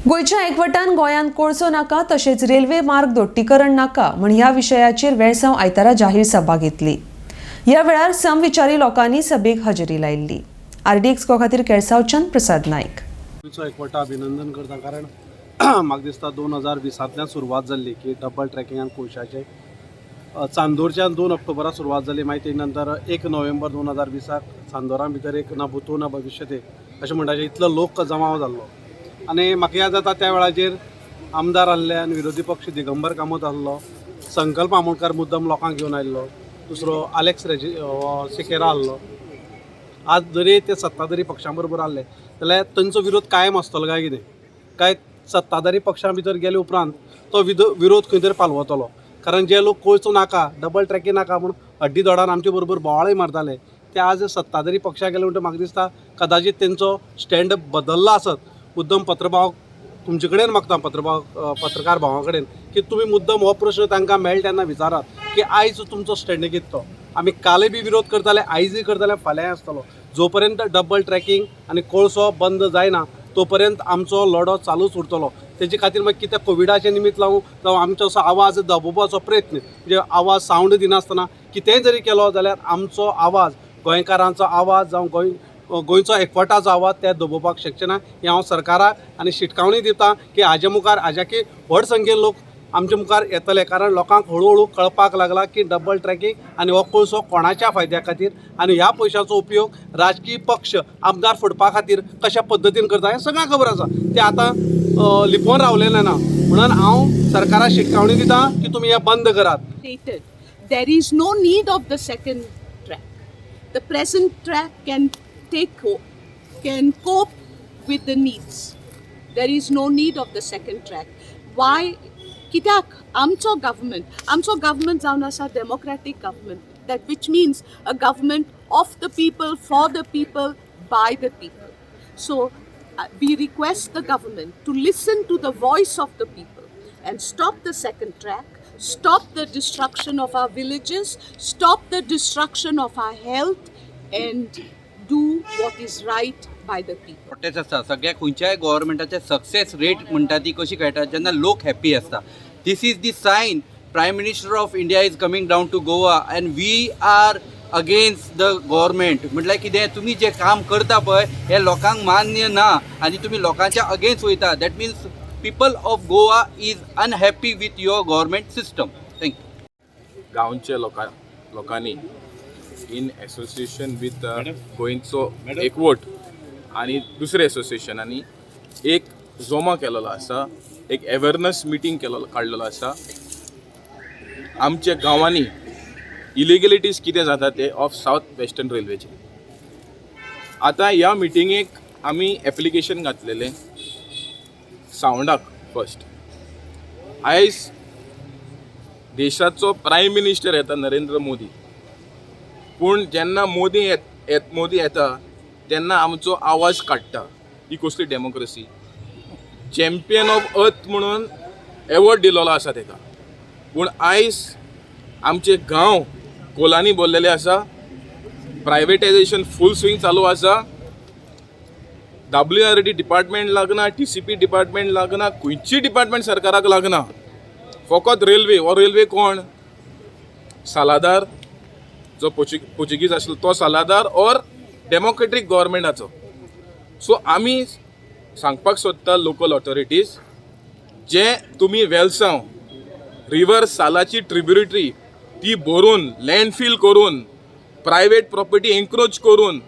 गोयच्या एकवटान गोंयांत कोळसो नाका तशेंच रेल्वे मार्ग दोट्टीकरण नाका म्हण ह्या विशयाचेर वेळसाव आयतारा जाहीर सभा घेतली। ह्या वेळार समविचारी लोकांनी सभेक हजेरी लायिल्ली। RDXGOA खातीर केळसावच्यान प्रसाद नाईक। एकवटा अभिनंदन करता कारण म्हाका दिसता 2020तल्यान सुरवात जाल्ली की डबल ट्रॅकिंगान कोळशाचे चांदोरच्यान 2 ऑक्टोबराक सुरवात जाली। मागीर ते नंतर 1 नोव्हेंबर 2020 चांदोरा भितर एक ना भूतो ना भविष्य ते अशें म्हणटाचे इतलो लोक जमाव जाल्लो आनी म्हाका याद जाता त्या वेळाचेर आमदार आहले आनी विरोधी पक्ष दिगंबर कामत आहलो, संकल्प आमोणकार मुद्दम लोकांक घेवन आयिल्लो, दुसरो आलेक्स सिकेरा आहलो। आज जरी ते सत्ताधारी पक्षां बरोबर आहले जाल्यार तांचो विरोध कायम आसतलो काय कितें, काय सत्ताधारी पक्षां भितर गेले उपरांत तो विरोध खंय तरी पालवतलो। कारण जे लोक कोळसो नाका डबल ट्रॅकिंग नाका म्हूण हड्डी दोडान आमचे बरोबर बोवाळय मारताले ते आज सत्ताधारी पक्षाक गेले म्हणटा म्हाका दिसता कदाचित तेंचो स्टँड बदललो आसत। मुद्दम पत्रभाव तुमचे कडेन मागता पत्रकार भावा कडेन की तुमी मुद्दम हो प्रश्न तांकां मेळ्ळा तेन्ना विचारात की आयज तुमचो स्टँड कितो। आमी कालय बी विरोध करताले, आयजय करताले, फाल्यांय आसतलो। जो पर्यंत डबल ट्रॅकिंग आनी कोळसो बंद जायना तो पर्यंत आमचो लढो चालूच उरतलो। तेजे खातीर मागीर कितें कोविडाचें निमित्त जावं आमचो असो आवाज दबोवपाचो प्रयत्न म्हणजे आवाज सावंड दिनासतना कितेंय जरी केलो जाल्यार आमचो आवाज गोंयकारांचो आवाज जावं गोंयचो एकवटाचो आवाज ते दबोवपाक शकचे ना। हें हांव सरकाराक आनी शिटकावणी दिता की हाजे मुखार हाज्याकी व्हड संख्येन लोक आमचे मुखार येतले। कारण लोकांक हळू कळपाक लागला की डबल ट्रॅकिंग आनी हो कोळसो कोणाच्या फायद्या खातीर आनी ह्या पयशांचो उपयोग राजकीय पक्ष आमदार फोडपा खातीर कशा पद्दतीन करता हें सगळ्यांक खबर आसा। ते आतां लिपोवन रावलेलें ना म्हणून हांव सरकाराक शिटकावणी दिता की तुमी हें बंद करात। There is no need of the second track. The present track can cope with the needs. There is no need of the second track. Why? कित्याक आमचो government जावन आसा democratic government, that which means a government of the people, for the people, by the people. So we request the government to listen to the voice of the people and stop the second track, stop the destruction of our villages, stop the destruction of our health, and do what is right by the people. Prostate आसता सगळ्या खंयच्याय गव्हर्मेंटाचे success rate म्हणटा ती कशी कळटा जेन्ना लोक happy आसता। This is the sign prime minister of India is coming down to Goa and we are against the government. म्हटल्यार कितें तुमी जे काम करता पळय हे लोकांक मान्य ना आनी तुमी लोकांच्या अगेन्स्ट वयता। That means people of Goa is unhappy with your government system. Thank you. गांवच्या लोकांनी इन एसोसिएशन विथ गोंयचो एकवट आणि दुसरे एसोसिएशनांनी एक जोमा केलेलो आसा, एक अवेरनेस मिटींग काडलेलो आसा। आमच्या गांवांनी इलिगलिटीज कितें जाता ते ऑफ साउथ वेस्टर्न रेल्वेचे। आतां ह्या मिटिंगेक आमी एप्लिकेशन घातलेलें सावंडाक फर्स्ट। आयज देशाचो प्रायम मिनिस्टर येता नरेंद्र मोदी, पूण जेन्ना मोदी येता तेन्ना आमचो आवाज काडटा। ही कसली डेमोक्रेसी? चॅम्पियन ऑफ अर्थ म्हणून एवॉर्ड दिलेलो आसा तेका, पूण आयज आमचे गांव कोलांनी भरलेले आसा, प्रायवेटायझेशन फूल स्विंग चालू आसा। WRD डिपार्टमेंट लागना, TCP डिपार्टमेंट लागना, खंयची डिपार्टमेंट सरकाराक लागना, फकत रेल्वे। हो रेल्वे कोण? सालादार जो पोर्चुगीज आसलो तो सालादार और डेमोक्रेटीक गव्हर्मेंटाचो। सो आमी सांगपाक सोदता लोकल ऑथॉरिटीज जे तुमी वेलसांव रिवर सालाची ट्रिब्युटरी ती भरून लँडफील करून प्रायवेट प्रॉपर्टी एन्क्रोच करून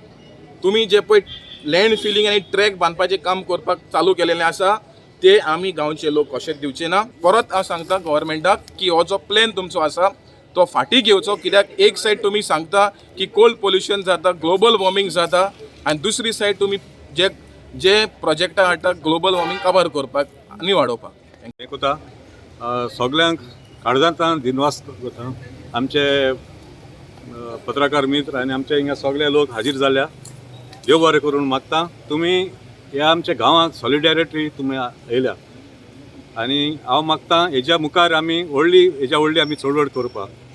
तुमी जे पळय लँड फिलिंग आनी ट्रॅक बांदपाचें काम करपाक चालू केलेलें आसा ते आमी गांवचे लोक कशेंच दिवचे ना। परत हांव सांगता गव्हर्मेंटाक की हो जो प्लॅन तुमचो आसा तो फाटी घेवचो। कित्याक एक सायड तुमी सांगता की कोल्ड पोल्युशन जाता, ग्लोबल वॉर्मिंग जाता, आनी दुसरी सायड तुमी जे प्रोजेक्टां हाडटा ग्लोबल वॉर्मिंग कवर करपाक आनी वाडोवपाक। हें कोता सगळ्यांक काळजांतल्यान दिनवास करता। आमचे पत्रकार मित्र आनी आमचे हिंगा सगळे लोक हाजीर जाल्या। देव बरें करून मागता। तुमी ह्या आमच्या गांवांत सॉलिडॅरिटी तुमी येयल्या आनी हांव मागता हेज्या मुखार आमी व्हडली आमी चळवळ करपाक।